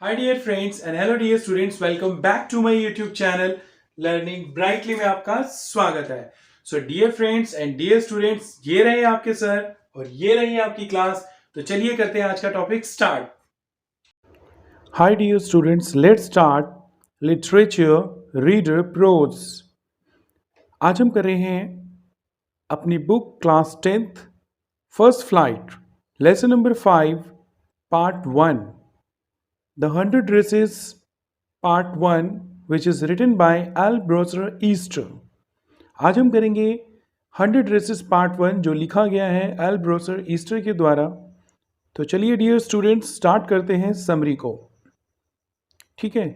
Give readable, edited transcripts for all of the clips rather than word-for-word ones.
Hi dear friends and hello dear students, welcome back to my YouTube channel Learning Brightly में आपका स्वागत है। So dear friends and dear students, ये रहे आपके सर और ये रही आपकी क्लास। तो चलिए करते हैं आज का topic start. Hi dear students, let's start literature reader prose। आज हम कर रहे हैं अपनी book class 10th first flight lesson number 5 part 1 The Hundred Races Part 1 which is written by Al Brosser Easter। आज हम करेंगे 100 Races Part 1 जो लिखा गया है एल ब्रोसर ईस्टर के द्वारा। तो चलिए डियर स्टूडेंट्स स्टार्ट करते हैं समरी को। ठीक है,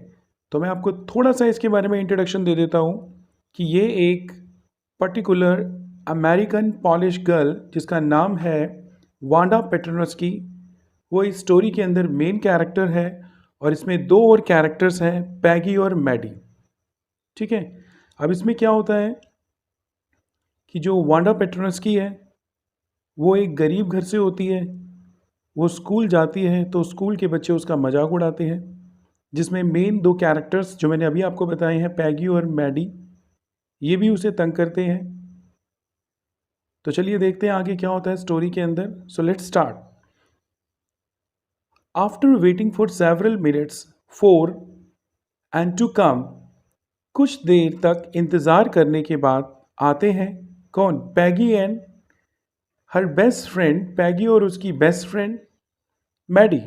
तो मैं आपको थोड़ा सा इसके बारे में इंट्रोडक्शन दे देता हूँ कि ये एक पर्टिकुलर अमेरिकन पॉलिश गर्ल जिसका नाम है वांडा पेट्रोनस्की, वो इस स्टोरी के अंदर मेन कैरेक्टर है और इसमें दो और कैरेक्टर्स हैं पैगी और मैडी। ठीक है, अब इसमें क्या होता है कि जो वांडा पेट्रोनस्की है वो एक गरीब घर से होती है। वो स्कूल जाती है तो स्कूल के बच्चे उसका मजाक उड़ाते हैं, जिसमें मेन दो कैरेक्टर्स जो मैंने अभी आपको बताए हैं पैगी और मैडी, ये भी उसे तंग करते हैं। तो चलिए देखते हैं आगे क्या होता है स्टोरी के अंदर। So let's start. After waiting for several minutes for and to come, कुछ देर तक इंतज़ार करने के बाद आते हैं कौन? Peggy and her best friend, Peggy और उसकी best friend Maddy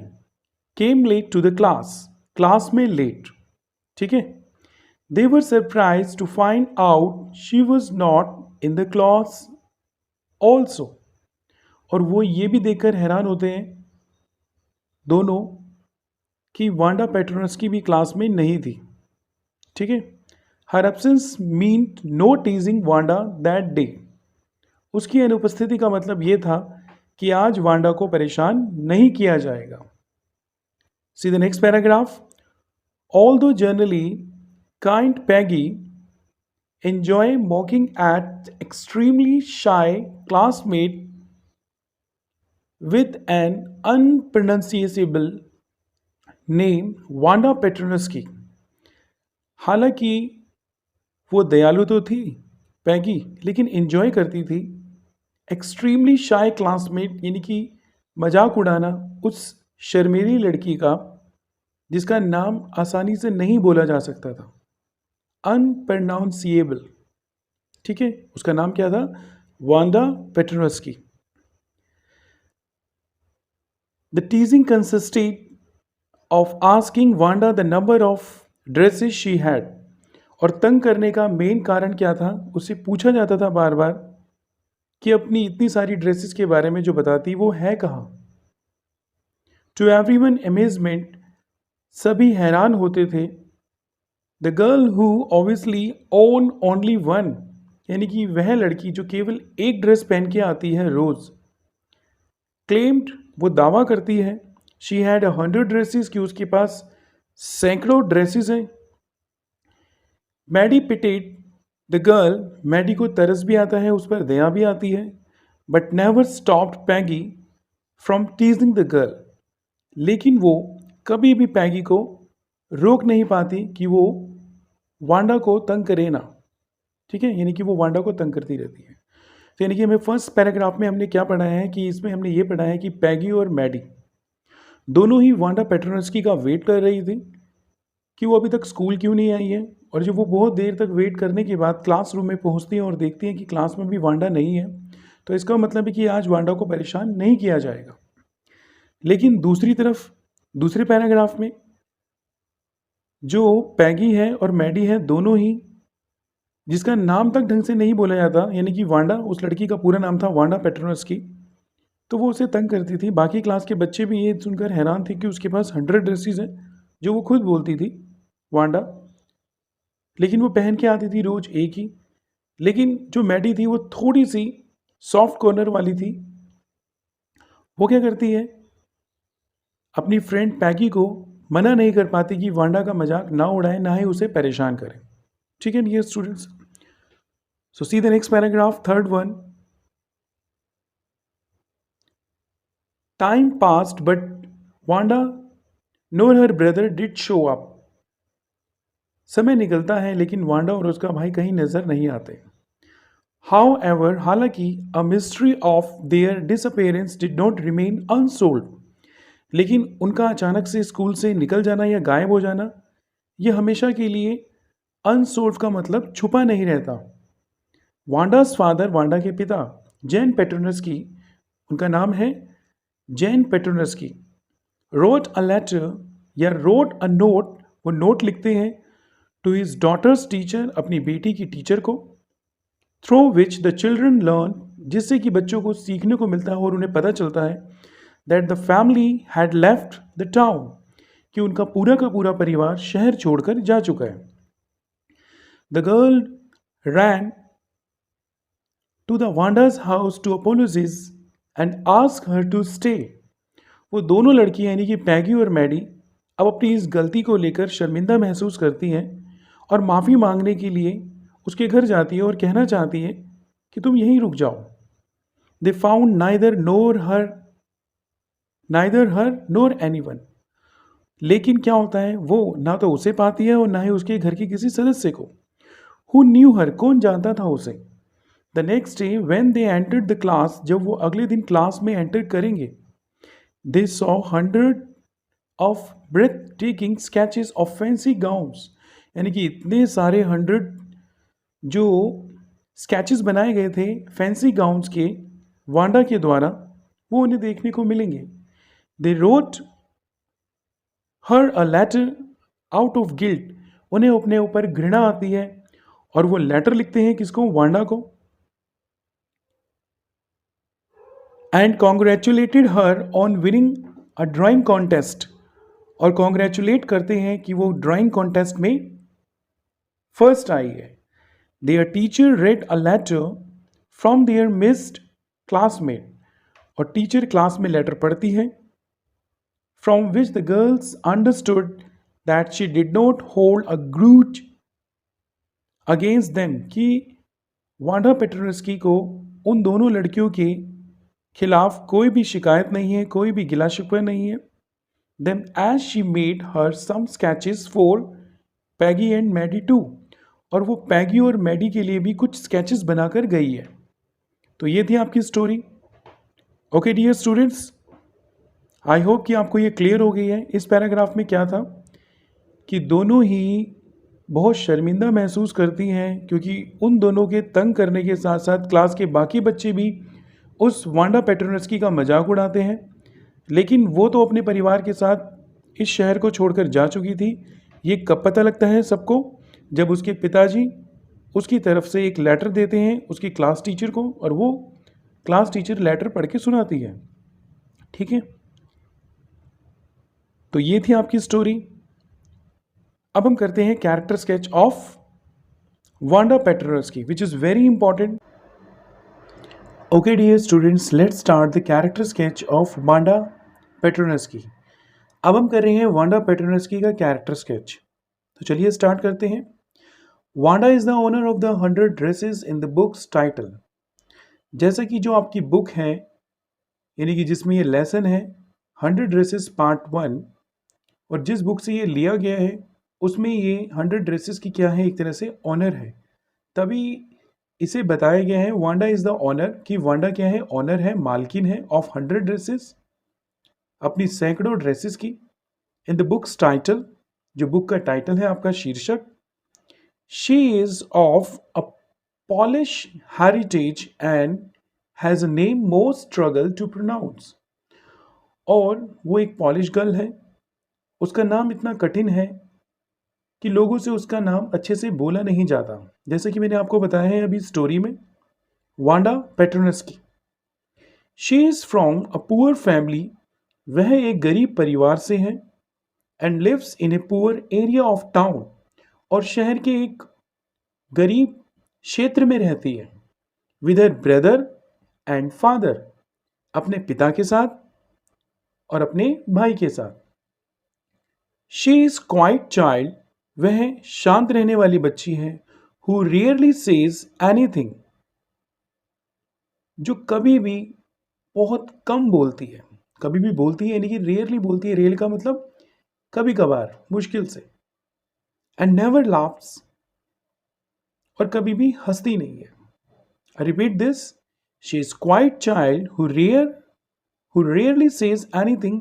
came late to the class, class में लेट। ठीक है, they were surprised to find out she was not in the class also, और वो ये भी देखकर हैरान होते हैं दोनों कि वांडा पेट्रोनस्की भी क्लास में नहीं थी। ठीक है, her absence meant no teasing Wanda that day, उसकी अनुपस्थिति का मतलब ये था कि आज वांडा को परेशान नहीं किया जाएगा। सी the next paragraph. Although generally kind, Peggy enjoy mocking at extremely shy classmate with an unpronounceable name Wanda Petronuski। हालांकि वो दयालु तो थी पैगी, लेकिन एंजॉय करती थी एक्सट्रीमली शाय क्लासमेट, यानी कि मजाक उड़ाना उस शर्मीली लड़की का जिसका नाम आसानी से नहीं बोला जा सकता था, अनप्रनाउंसिएबल। ठीक है, उसका नाम क्या था? Wanda Petronski. The teasing consisted of asking Wanda the number of dresses she had, और तंग करने का मेन कारण क्या था? उससे पूछा जाता था बार बार कि अपनी इतनी सारी ड्रेसेस के बारे में जो बताती वो है कहाँ। टू एवरीवन अमेजमेंट, सभी हैरान होते थे। The girl who obviously own only one, यानी कि वह लड़की जो केवल एक ड्रेस पहन के आती है रोज। क्लेम्ड, वो दावा करती है, शी हैड 100 ड्रेसेस, कि उसके पास सैकड़ों ड्रेसेस हैं। Maddie pitied the girl, Maddie को तरस भी आता है, उस पर दया भी आती है। But never stopped Peggy from टीजिंग the girl, लेकिन वो कभी भी पैगी को रोक नहीं पाती कि वो वांडा को तंग करे ना। ठीक है, यानी कि वो वांडा को तंग करती रहती है। तो यानी कि हमें फर्स्ट पैराग्राफ में हमने क्या पढ़ा है कि इसमें हमने ये पढ़ा है कि पैगी और मैडी दोनों ही वांडा पेट्रोनस्की का वेट कर रही थी कि वो अभी तक स्कूल क्यों नहीं आई है। और जब वो बहुत देर तक वेट करने के बाद क्लासरूम में पहुंचती हैं और देखती हैं कि क्लास में भी वांडा नहीं है, तो इसका मतलब है कि आज वांडा को परेशान नहीं किया जाएगा। लेकिन दूसरी तरफ दूसरे पैराग्राफ में जो पैगी है और मैडी है, दोनों ही जिसका नाम तक ढंग से नहीं बोला जाता, यानी कि वांडा, उस लड़की का पूरा नाम था वांडा पेट्रोनस्की, तो वो उसे तंग करती थी। बाकी क्लास के बच्चे भी ये सुनकर हैरान थे कि उसके पास 100 ड्रेसेस हैं, जो वो खुद बोलती थी वांडा, लेकिन वो पहन के आती थी रोज एक ही। लेकिन जो मैडी थी वो थोड़ी सी सॉफ्ट कॉर्नर वाली थी। वो क्या करती है, अपनी फ्रेंड पैगी को मना नहीं कर पाती कि वांडा का मजाक ना उड़ाए, ना ही उसे परेशान करे। ठीक है dear students, so see the next paragraph, third one. Time passed but Wanda nor her brother did show up. समय निकलता है लेकिन वांडा और उसका भाई कहीं नजर नहीं आते. However, हालांकि a mystery of their disappearance did not remain unsolved. लेकिन उनका अचानक से स्कूल से निकल जाना या गायब हो जाना यह हमेशा के लिए अनसोल्व का मतलब छुपा नहीं रहता. वांडास फादर, वांडा के पिता जैन पेट्रोनस्की, उनका नाम है जैन पेट्रोनस्की, रोट अ लेटर या रोट अ नोट, वो नोट लिखते हैं टू हिज डॉटर्स टीचर, अपनी बेटी की टीचर को, through which the children learn, जिससे कि बच्चों को सीखने को मिलता है और उन्हें पता चलता है that the family had left the town, कि उनका पूरा का पूरा परिवार शहर छोड़कर जा चुका है. The girl ran to the Wanda's house to apologize and ask her to stay. वो दोनों लड़कियां यानी कि पैगी और मैडी अब अपनी इस गलती को लेकर शर्मिंदा महसूस करती हैं और माफ़ी मांगने के लिए उसके घर जाती है और कहना चाहती है कि तुम यहीं रुक जाओ. They found neither her NOR anyone. लेकिन क्या होता है, वो ना तो उसे पाती है और ना ही उसके घर के किसी सदस्य को. हु न्यू हर, कौन जानता था उसे. The next day when they entered the class, जब वो अगले दिन क्लास में एंटर करेंगे, they saw 100 of breathtaking sketches of fancy gowns, यानी कि इतने सारे 100 जो स्केचेस बनाए गए थे फैंसी गाउन्स के वांडा के द्वारा, वो उन्हें देखने को मिलेंगे. They wrote her a letter out of guilt, उन्हें अपने ऊपर घृणा आती है और वो लेटर लिखते हैं किसको, वांडा को. And congratulated her on winning a drawing contest, और कॉन्ग्रेचुलेट करते हैं कि वो ड्राइंग कॉन्टेस्ट में फर्स्ट आई है. Their teacher read a letter from their missed classmate, और टीचर क्लास में लेटर पढ़ती है, from which the girls understood that she did not hold a grudge against them, कि वांडा पेट्रोनस्की को उन दोनों लड़कियों के खिलाफ कोई भी शिकायत नहीं है, कोई भी गिला शिकवा नहीं है. Then as she made her some sketches for Peggy and Maddie too, और वो पैगी और मैडी के लिए भी कुछ स्केचेस बनाकर गई है. तो ये थी आपकी story. Okay dear students, I hope कि आपको ये क्लियर हो गई है. इस पैराग्राफ में क्या था कि दोनों ही बहुत शर्मिंदा महसूस करती हैं क्योंकि उन दोनों के तंग करने के साथ साथ क्लास के बाकी बच्चे भी उस वांडा पेट्रोनस्की का मजाक उड़ाते हैं. लेकिन वो तो अपने परिवार के साथ इस शहर को छोड़कर जा चुकी थी. ये कब पता लगता है सबको, जब उसके पिताजी उसकी तरफ से एक लेटर देते हैं उसकी क्लास टीचर को, और वो क्लास टीचर लेटर पढ़ के सुनाती है. ठीक है, तो ये थी आपकी स्टोरी. अब हम करते हैं character sketch of Wanda Petronski, which is very important. Okay dear students, let's start the character sketch of Wanda Petronski. अब हम कर रहे हैं वांडा पेट्रोनस्की का कैरेक्टर स्केच. तो चलिए स्टार्ट करते हैं. Wanda is the owner of the 100 dresses in the books title. जैसा कि जो आपकी बुक है यानी कि जिसमें ये लेसन है 100 ड्रेसेस पार्ट 1, और जिस बुक से ये लिया गया है उसमें ये 100 ड्रेसेस की क्या है, एक तरह से ऑनर है. तभी इसे बताया गया है वांडा इज द ऑनर, कि वांडा क्या है, ऑनर है, मालकिन है ऑफ 100 ड्रेसेस, अपनी सैकड़ों ड्रेसेस की. इन द बुक्स टाइटल, जो बुक का टाइटल है आपका शीर्षक. She is of a Polish heritage and has a name most struggle to pronounce. और वो एक पॉलिश गर्ल है, उसका नाम इतना कठिन है कि लोगों से उसका नाम अच्छे से बोला नहीं जाता. जैसे कि मैंने आपको बताया है अभी स्टोरी में, Wanda Petronski. She is from a poor family, वह एक गरीब परिवार से है. And lives in a poor area of town, और शहर के एक गरीब क्षेत्र में रहती है. With her brother and father, अपने पिता के साथ और अपने भाई के साथ. शी इज क्वाइट चाइल्ड, वह शांत रहने वाली बच्ची है. हु रियरली सेज एनीथिंग, जो कभी भी बहुत कम बोलती है. कभी भी बोलती है यानी कि रेयरली बोलती है. रेयर का मतलब कभी कभार, मुश्किल से। एंड नेवर लाफ्स, और कभी भी हंसती नहीं है। I repeat this, she is quite child who rarely says anything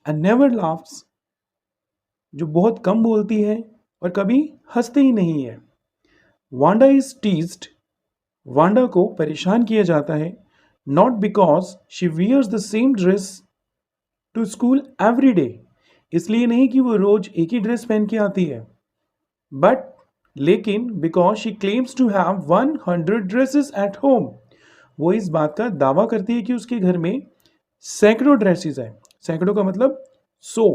and never laughs, जो बहुत कम बोलती है और कभी हंसती ही नहीं है। वांडा इज टीज्ड, वांडा को परेशान किया जाता है, not because she wears the same dress to school every day, इसलिए नहीं कि वो रोज एक ही ड्रेस पहन के आती है, बट लेकिन because she claims to have 100 dresses at home, वो इस बात का दावा करती है कि उसके घर में सैकड़ों ड्रेसेस हैं। सैकड़ों का मतलब 100।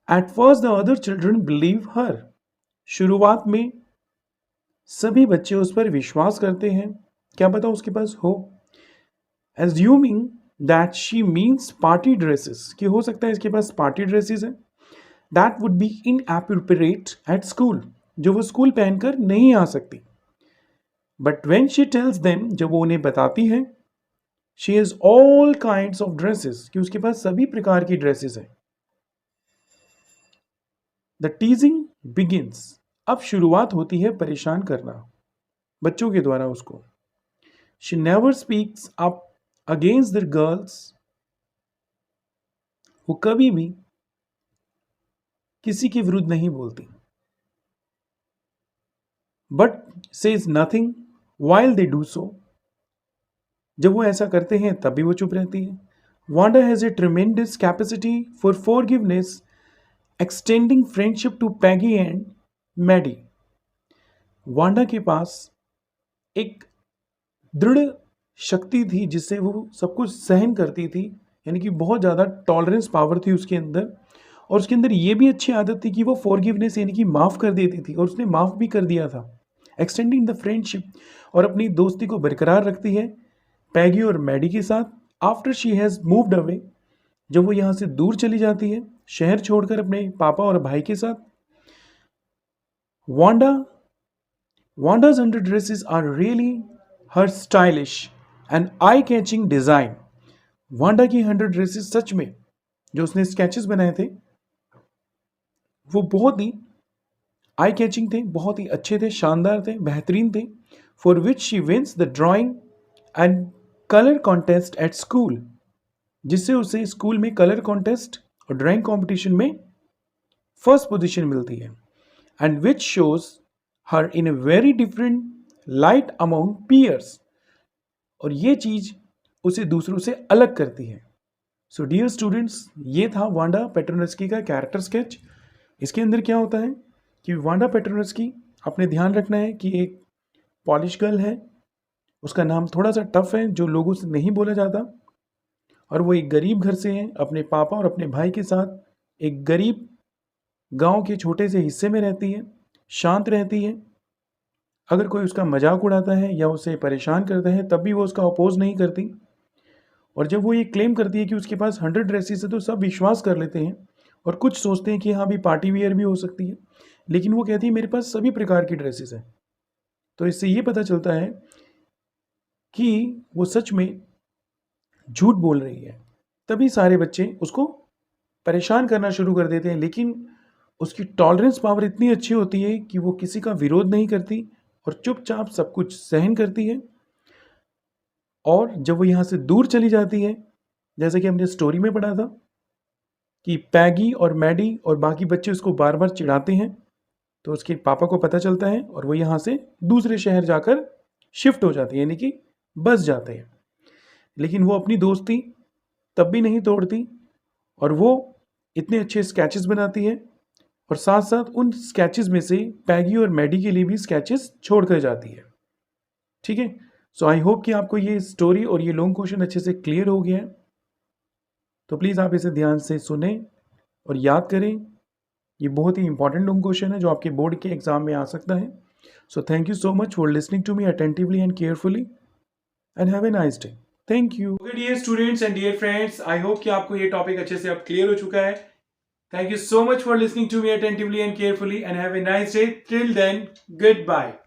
At first the other children believe her, शुरुआत में सभी बच्चे उस पर विश्वास करते हैं, क्या पता उसके पास हो। Assuming that she means party dresses, कि हो सकता है इसके पास पार्टी ड्रेसेस हैं। That would be inappropriate at school, जो वो स्कूल पहनकर नहीं आ सकती। But when she tells them, जब वो उन्हें बताती है, she has all kinds of dresses, कि उसके पास सभी प्रकार की ड्रेसेस हैं। द टीजिंग बिगिंस, अब शुरुआत होती है परेशान करना बच्चों के द्वारा उसको। She never speaks up against the girls, वो कभी भी किसी के विरुद्ध नहीं बोलती। But says nothing while they do so, जब वो ऐसा करते हैं तब भी वो चुप रहती है। Wanda has a tremendous capacity for forgiveness, extending friendship to Peggy and Maddie, Wanda के पास एक दृढ़ शक्ति थी जिससे वो सब कुछ सहन करती थी, यानी कि बहुत ज़्यादा टॉलरेंस पावर थी उसके अंदर। और उसके अंदर ये भी अच्छी आदत थी कि वो फॉरगिवनेस यानी कि माफ़ कर देती थी, और उसने माफ़ भी कर दिया था। एक्सटेंडिंग द फ्रेंडशिप, और अपनी दोस्ती को बरकरार रखती है पैगी और मैडी के साथ। After she has moved away, जब वो यहाँ से दूर चली जाती है शहर छोड़कर अपने पापा और भाई के साथ। Wanda's under dresses are really her stylish and eye-catching design. Wanda की 100 ड्रेसेस सच में, जो उसने स्केचेस बनाए थे, वो बहुत ही आई कैचिंग थे, बहुत ही अच्छे थे, शानदार थे, बेहतरीन थे। For which she wins the drawing and colour contest at school, जिससे उसे स्कूल में कलर कॉन्टेस्ट और ड्राइंग कॉम्पिटिशन में फर्स्ट पोजीशन मिलती है। And which shows her in a very different light among peers, और ये चीज उसे दूसरों से अलग करती है। सो डियर स्टूडेंट्स, ये था वांडा पेट्रोनस्की का कैरेक्टर स्केच। इसके अंदर क्या होता है कि वांडा पेट्रोनस्की, आपने ध्यान रखना है कि एक पॉलिश गर्ल है, उसका नाम थोड़ा सा टफ है जो लोगों से नहीं बोला जाता, और वो एक गरीब घर से है, अपने पापा और अपने भाई के साथ एक गरीब गांव के छोटे से हिस्से में रहती है, शांत रहती है। अगर कोई उसका मजाक उड़ाता है या उसे परेशान करता है तब भी वो उसका अपोज नहीं करती। और जब वो ये क्लेम करती है कि उसके पास 100 ड्रेसेस है तो सब विश्वास कर लेते हैं, और कुछ सोचते हैं कि हाँ भी पार्टी वियर भी हो सकती है, लेकिन वो कहती है मेरे पास सभी प्रकार की ड्रेसेस हैं। तो इससे ये पता चलता है कि वो सच में झूठ बोल रही है। तभी सारे बच्चे उसको परेशान करना शुरू कर देते हैं, लेकिन उसकी टॉलरेंस पावर इतनी अच्छी होती है कि वो किसी का विरोध नहीं करती और चुपचाप सब कुछ सहन करती है। और जब वो यहाँ से दूर चली जाती है, जैसे कि हमने स्टोरी में पढ़ा था कि पैगी और मैडी और बाकी बच्चे उसको बार बार चिढ़ाते हैं, तो उसके पापा को पता चलता है और वो यहाँ से दूसरे शहर जाकर शिफ्ट हो जाती है, यानी कि बस जाते हैं। लेकिन वो अपनी दोस्ती तब भी नहीं तोड़ती, और वो इतने अच्छे स्केचेस बनाती है, और साथ साथ उन स्केचेस में से पैगी और मैडी के लिए भी स्केचेस छोड़कर जाती है। ठीक है, सो आई होप कि आपको ये स्टोरी और ये लॉन्ग क्वेश्चन अच्छे से क्लियर हो गया है। तो प्लीज़ आप इसे ध्यान से सुने और याद करें। ये बहुत ही इंपॉर्टेंट लॉन्ग क्वेश्चन है जो आपके बोर्ड के एग्जाम में आ सकता है। So thank you so much for listening to me attentively and carefully, and have a nice day. Thank you. Dear students and dear friends, I hope कि आपको ये टॉपिक अच्छे से अब क्लियर हो चुका है। Thank you so much for listening to me attentively and carefully, and have a nice day. Till then, goodbye.